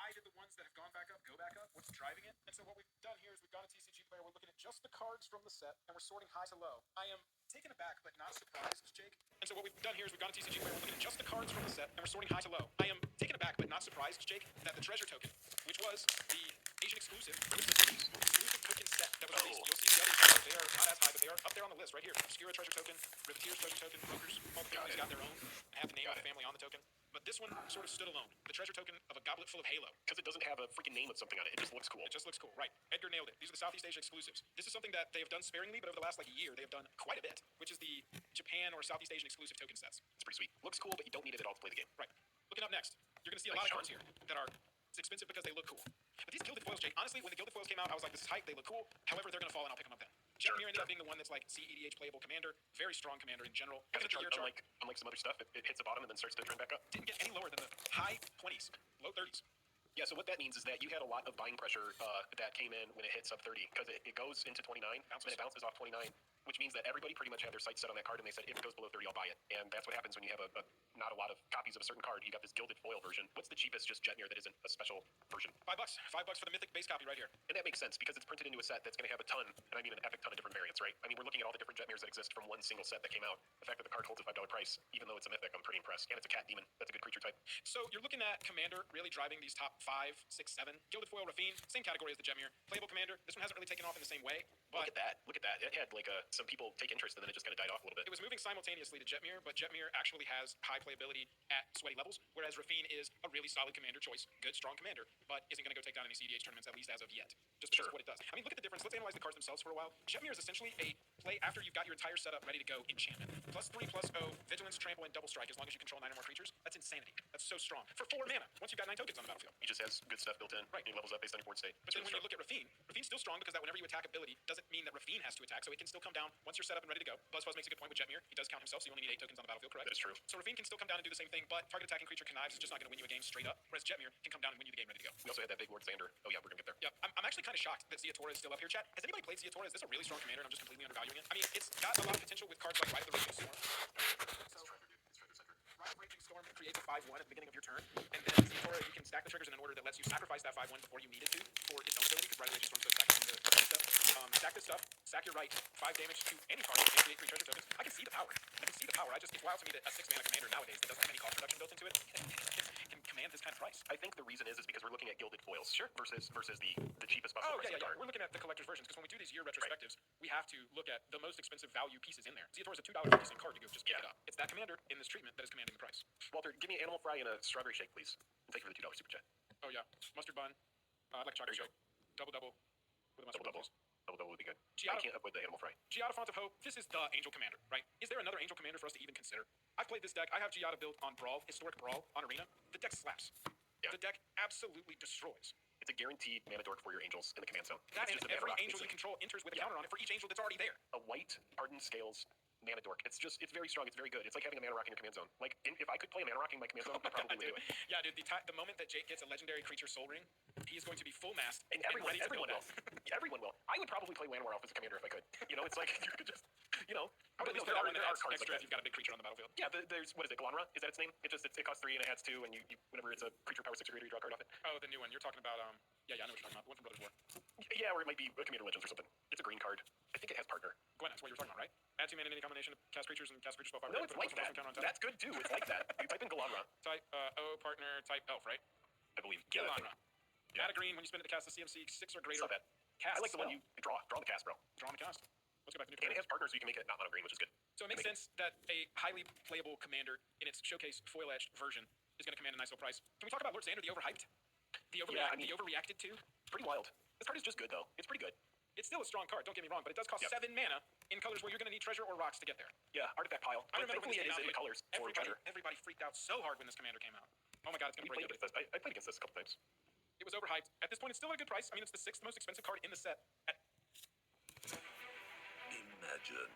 why did the ones that have gone back up go back up? What's driving it? And so what we've done here is we've got a TCG player. We're looking at just the cards from the set, and we're sorting high to low. I am taken aback but not surprised, Jake. And so what we've done here is we've got a TCG player. We're looking at just the cards from the set, and we're sorting high to low. I am taken aback but not surprised, Jake, that the treasure token, which was the Asian exclusive token set that was released. You'll see the others. They are not as high, but they are up there on the list right here. Obscura treasure token, Riveteers treasure token, Brokers. All the families got their own. Have the name of the family on the token. But this one sort of stood alone. The treasure token of a goblet full of Halo. Because it doesn't have a freaking name with something on it. It just looks cool. It just looks cool, right. Edgar nailed it. These are the Southeast Asia exclusives. This is something that they have done sparingly, but over the last year, they have done quite a bit, which is the Japan or Southeast Asian exclusive token sets. It's pretty sweet. Looks cool, but you don't need it at all to play the game. Right. Looking up next, you're going to see a lot of cards here that are expensive because they look cool. But these gilded foils, Jake, honestly, when the gilded foils came out, I was like, this is hype, they look cool. However, they're going to fall and I'll pick them up then. Jetmir ended up being the one that's like CEDH playable commander. Very strong commander in general. Unlike some other stuff, it hits the bottom and then starts to trend back up. Didn't get any lower than the high 20s, low 30s. Yeah, so what that means is that you had a lot of buying pressure that came in when it hit sub 30, because it goes into 29, and it bounces off 29, which means that everybody pretty much had their sights set on that card, and they said, if it goes below 30, I'll buy it. And that's what happens when you have not a lot of copies of a certain card. You got this gilded foil version. What's the cheapest just Jetmir that isn't a special version? $5. $5 for the mythic base copy right here. And that makes sense, because it's printed into a set that's going to have a ton, and I mean an epic ton of different variants, right? I mean, we're looking at all the different Jetmirs that exist from one single set that came out. The fact that the card holds a $5 price, even though it's a mythic, I'm pretty impressed. And it's a cat demon. That's a good creature type. So you're looking at commander really driving these top 5, 6, 7. Gilded foil Rafine, same category as the Jetmir. Playable commander. This one hasn't really taken off in the same way. But Look at that. It had like some people take interest, and then it just kind of died off a little bit. It was moving simultaneously to Jetmir, but Jetmir actually has high playability at sweaty levels, whereas Rafine is a really solid commander choice. Good, strong commander, but isn't going to go take down any CDH tournaments, at least as of yet. Just because of what it does. I mean, look at the difference. Let's analyze the cards themselves for a while. Jetmir is essentially a play after you've got your entire setup ready to go enchantment. +3/+0, vigilance, trample, and double strike as long as you control 9 or more creatures. That's insanity. That's so strong. For 4 mana, once you've got 9 tokens on the battlefield. He just has good stuff built in. Right. He levels up based on your board state. But then when you look at Rafine, Rafine's still strong because that whenever you attack ability doesn't mean that Rafine has to attack, so it can still come down once you're set up and ready to go. Buzzfuzz makes a good point with Jetmir. He does count himself, so you only need 8 tokens on the battlefield, correct? That is true. So Rafine can still come down and do the same thing, but target attacking creature connives is just not going to win you a game straight up, whereas Jetmir can come down and win you the game ready to go. We also had that big Lord Xander. Oh yeah, we're going to get there. Yeah, I'm actually kind of shocked that Ziatora is still up here, chat. Has anybody played Ziatora? Is this a really strong commander and I'm just completely undervaluing it? I mean, it's got a lot of potential with cards like Ride the Raging Storm. Ride the Raging Storm creates a 5/1 at the beginning of your turn, and then Ziatora, you can stack the triggers in an order that lets you sacrifice that 5/1 before you need it to for its own ability, because Ride the Raging Storm goes back into the stuff. Stack this stuff, sack your right, 5 damage to any target, and create 3 treasure tokens. I can see the power. It's wild to me that a 6 mana commander nowadays that doesn't have any cost reduction built into it can command this kind of price. I think the reason is because we're looking at gilded foils, versus the cheapest possible price of the card. We're looking at the collector's versions, because when we do these year retrospectives, we have to look at the most expensive value pieces in there. Ziatora is a $2.50 card to go just pick it up. It's that commander in this treatment that is commanding the price. Walter, give me an animal fry and a strawberry shake, please. And thank you for the $2 super chat. Oh yeah, mustard bun. I'd like a chocolate shake. Double with a mustard bun, please. Double would be good. I can't avoid the animal fry. Giada Font of Hope. This is the Angel Commander, right? Is there another Angel Commander for us to even consider? I've played this deck. I have Giada built on Brawl, Historic Brawl, on Arena. The deck slaps. Yeah. The deck absolutely destroys. It's a guaranteed mana dork for your angels in the command zone. That and every angel you control enters with a counter on it for each angel that's already there. A white Ardent Scales mana dork. It's very strong. It's very good. It's like having a mana rock in your command zone. Like, if I could play a mana rock in my command zone, I probably would do it. Yeah, dude. The moment that Jake gets a legendary creature Soul Ring, he is going to be full mast. And everyone will. Everyone will. I would probably play Llanowar off as a commander if I could. You know, it's like you could just, there are cards extra like if you've got a big creature on the battlefield. Yeah, there's what is it? Glanra? Is that its name? It costs 3 and it adds 2, and you whenever it's a creature power 6 or greater, you draw a card off it. Oh, the new one. You're talking about yeah, I know what you're talking about. The one from Brothers War. Yeah, or it might be a Commander Legends or something. It's a green card. I think it has partner. Gwen, that's what you were talking about, right? Add 2 mana in any combination of cast creatures and cast creatures spell 5. No, it's like that. That's good too. It's like that. You type in Glanra. Type partner, type elf, right? I believe. Yeah. Glanra. Add a green when you spend it to cast the CMC 6 or greater. It's not bad. I like the one you draw. Draw the cast, bro. Draw on the cast. Let's go back to new. And it has partners, so you can make it not mono green, which is good. So it makes sense that a highly playable commander in its showcase foil edged version is going to command a nice little price. Can we talk about Lord Xander, the overhyped? The overreacted to? Pretty wild. This card is just good, though. It's pretty good. It's still a strong card, don't get me wrong, but it does cost 7 mana in colors where you're going to need treasure or rocks to get there. Yeah, artifact pile. I remember when it is in the colors for treasure. Everybody freaked out so hard when this commander came out. Oh my god, it's going to break it. I played against this a couple times. It was overhyped. At this point, it's still at a good price. I mean, it's the 6th most expensive card in the set. Imagine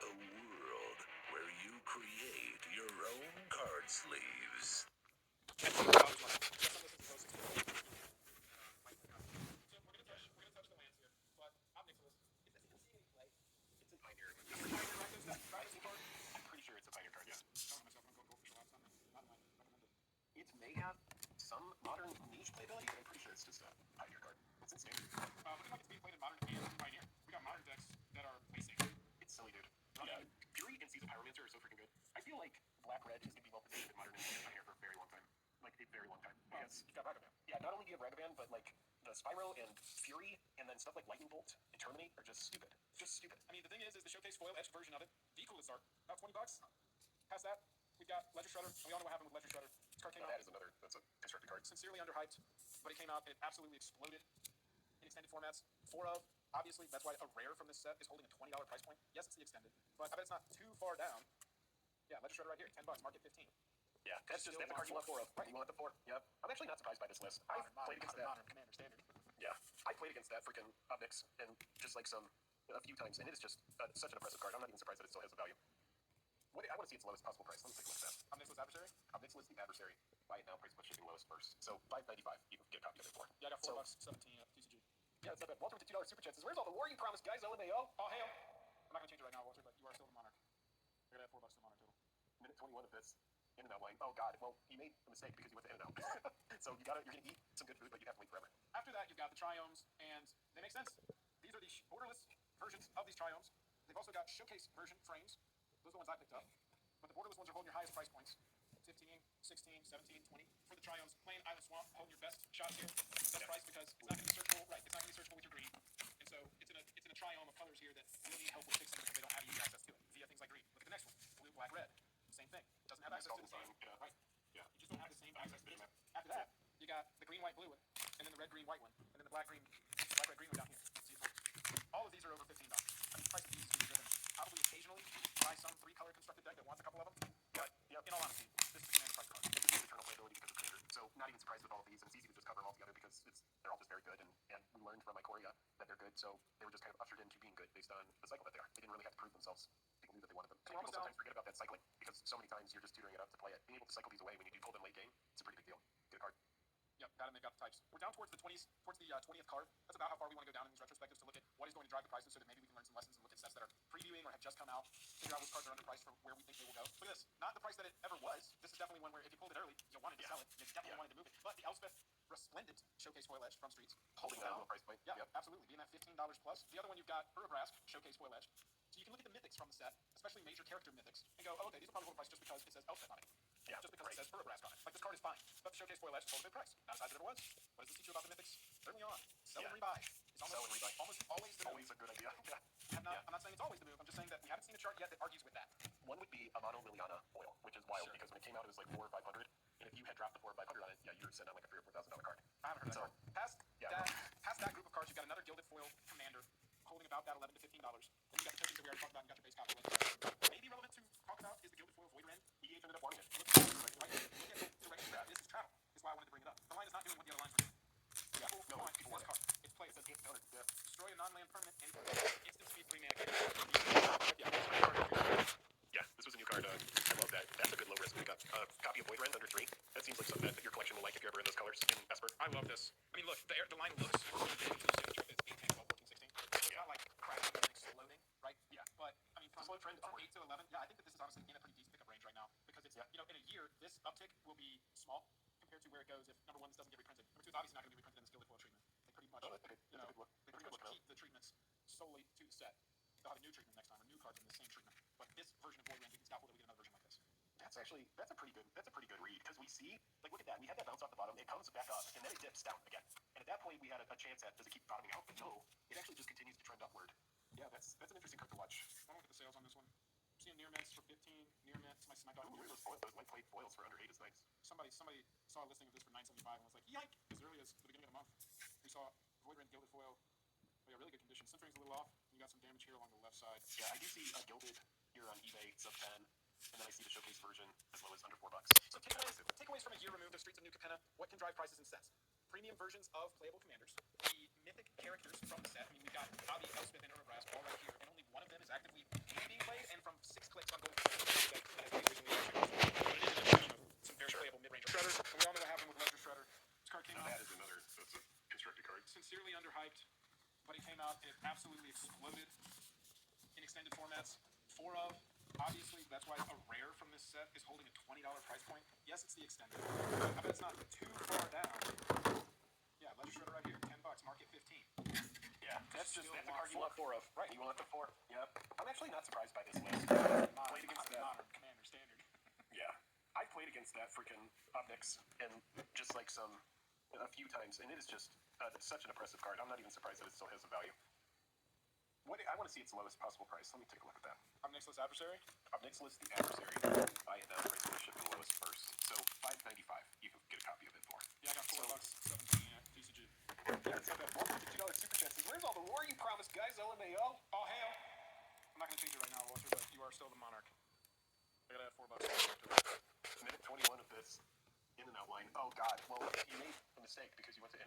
a world where you create your own card sleeves. some modern niche playability, but I'm pretty sure it's just a Pioneer card. It's in standard. Looking like it's being played in Modern and Pioneer. We got Modern decks that are placing. It's silly, dude. Yeah, Fury and Season Pyromancer are so freaking good. I feel like Black-Red is going to be well positioned in Modern and Pioneer for a very long time. Like, a very long time. Because You got Ragavan. yeah, not only do you have Ragavan, but like the Spyro and Fury, and then stuff like Lightning Bolt and Terminate are just stupid. Just stupid. I mean, the thing is the showcase foil etched version of it, the coolest art, about $20. Past that, we've got Ledger Shredder, and we all know what happened with Ledger Shredder. This card came out. That's a constructed card. Sincerely underhyped, but it came out, it absolutely exploded in extended formats. 4 of, obviously, that's why a rare from this set is holding a $20 price point. Yes, it's the extended, but I bet it's not too far down. Yeah, Ledger Shredder right here, $10, market 15. Yeah, that's the card you want 4 of. Right, you want the 4. Yep. I'm actually not surprised by this list. I've played against that. Modern Commander Standard. Yeah, I played against that freaking Obnix and just like a few times, and it is just such an impressive card. I'm not even surprised that it still has a value. I want to see its lowest possible price. Let me take a look at that. Omnixless Adversary? Omnixless the Adversary. Buy it now, price plus shipping lowest first. So $5.95. You can get a copy of it for. Yeah, I got $4, 17 TCG. Yeah, it's not bad. Welcome to $2 super chances. Where's all the war you promised, guys? LMAO. Oh, hail. I'm not going to change it right now, Walter, but you are still the Monarch. You're going to have $4 to Monarch total. Minute 21 of this. In and out line. Oh god. Well, he made a mistake because he went to in and out. So you're gonna eat some good food, but you have to wait forever. After that, you've got the Triomes, and they make sense. These are the borderless versions of these Triomes. They've also got showcase version frames. Those are the ones I picked up. But the borderless ones are holding your highest price points. 15, 16, 17, 20. For the Triomes, plain Island Swamp, holding your best shot here. Best price because it's not going to be searchable. Right, it's not going to be searchable with your green. And so it's in a Triome of colors here that really need help with fixing because they don't have easy access to it via things like green. Look at the next one. Blue, black, red. Same thing. Doesn't have access to the same. Yeah. Right. Yeah. You just don't have the same access to it. After that, you got the green, white, blue one, and then the red, green, white one, and then the black, red, green one down here. See it? All of these are over $15. I mean, the price of these is driven. Probably occasionally buy some 3-color constructed deck that wants a couple of them. But in all honesty, this is a Commander price card. It's eternal playability because of Commander. So not even surprised with all of these, and it's easy to just cover them all together because they're all just very good, and we learned from Ikoria that they're good, so they were just kind of ushered into being good based on the cycle that they are. They didn't really have to prove themselves. People knew that they wanted them. And people sometimes forget about that cycling because so many times you're just tutoring it up to play it. Being able to cycle these away when you do pull them late game, it's a pretty big deal. Get a card. Yep, got it, and they've got the types. We're down towards the 20th card. That's about how far we want to go down in these retrospectives to look at what is going to drive the prices so that maybe we can learn some lessons and look at sets that are previewing or have just come out, figure out which cards are underpriced for where we think they will go. Look at this. Not the price that it ever was. This is definitely one where if you pulled it early, you wanted to sell it. You definitely wanted to move it. But the Elspeth Resplendent Showcase Foil Edge from Streets. Holding that low price point. Yeah, absolutely. Being at $15 plus. The other one you've got Urabrask Showcase Foil Edge. So you can look at the mythics from the set, especially major character mythics, and go, oh, okay, these are probably full price just because it says Elspeth on it. Yeah, just because it says Urabrask on it. Like, this card is fine. But the Showcase Foil Edge is a big price. Not as high as it ever was. What does this teach you about the mythics? Early on, sell and rebuy. It's almost always the move. Always a good idea. I'm not saying it's always the move. I'm just saying that we haven't seen a chart yet that argues with that. One would be a Mono Liliana foil, which is wild because when it came out it was like 400 or 500, and if you had dropped the 400 or 500 on it, yeah, you were sitting on like a $3,000 or $4,000 card. I haven't heard of that card. Past that group of cards, you've got another Gilded Foil Commander holding about that $11 to $15. Then you got the tokens that we already talked about. And you got your base copy. Maybe relevant to talk about is the Gilded Foil Void Ren. EDH ended up wanting it. Look at the direction grab. This is travel. Is why I wanted to bring it up. The line is not doing what the other lines were doing. Yeah, no, it's this card. It's play. It says it's countered. Yeah. Destroy a non-land permanent and instant speed 3 mana. Yeah, this was a new card. I love that. That's a good low risk pickup. Copy of Void Ren under 3. That seems like something that your collection will like if you're ever in those colors in Esper. I love this. I mean, look, the line looks really big for the signature. It's 8, 10, 12, 14, 16. It's not like crashing and exploding, right? Yeah. But, I mean, from 8 to 11, yeah, I think that this is honestly in a pretty decent pickup range right now. Because it's, in a year, this uptick will be small compared to where it goes if, number 1, this doesn't get reprinted. Number 2, it's obviously not going to be reprinted in the Gilded Foil treatment. They pretty much, they pretty much keep the treatments solely to the set. They'll have a new treatment next time, or new cards in the same treatment. But this version of Void Ren, you can scalpel that we get another version like this. That's a pretty good read because we see, like, look at that. We had that bounce off the bottom. It comes back up and then it dips down again. And at that point, we had a chance at does it keep bottoming out? But no, it actually just continues to trend upward. Yeah, that's an interesting card to watch. I don't look at the sales on this one. I'm seeing near mints for 15, near mints. My dog. Ooh, those light plate foils for under 8 is nice. Somebody saw a listing of this for $9.75 and was like, yike! As early as the beginning of the month, we saw Void Ren Gilded Foil. Oh, yeah, really good condition. Centering's a little off. You got some damage here along the left side. Yeah, I do see a Gilded here on eBay sub 10. And then I see the showcase version as low as under $4. So takeaways from a year removed of Streets of New Capenna. What can drive prices and sets? Premium versions of playable commanders. The mythic characters from the set. I mean, we've got Avi, Elspeth, and Urabrask all right here, and only one of them is actively being played. And from 6 clicks on Gold, some very playable mid-range Shredder. And we all know what happened with Ledger Shredder. This card came out. That's a constructed card. Sincerely underhyped, but it came out. It absolutely exploded in extended formats. 4 of. Obviously, that's why a rare from this set is holding a $20 price point. Yes, it's the extended. I bet it's not too far You want the 4? Yep. I'm actually not surprised by this list. Played against that. Modern Commander Standard. Yeah. I played against that freaking Obnix and just like a few times, and it is just such an oppressive card. I'm not even surprised that it still has a value. I want to see its lowest possible price. Let me take a look at that. Omnixless Adversary? Obnixless, the adversary. Buy it now. Price will ship the lowest first. So $5.95. You can get a copy of it for. Yeah, I got $4.17 at TCG. Yeah, it's got that $150 super chat. Says, where's all the war you promised, guys? LMAO. All hail! I'm not gonna change it right now, Walter, but you are still the monarch. I gotta have $4. Minute 21 of this in and out line. Oh, God. Well, you made a mistake because you went to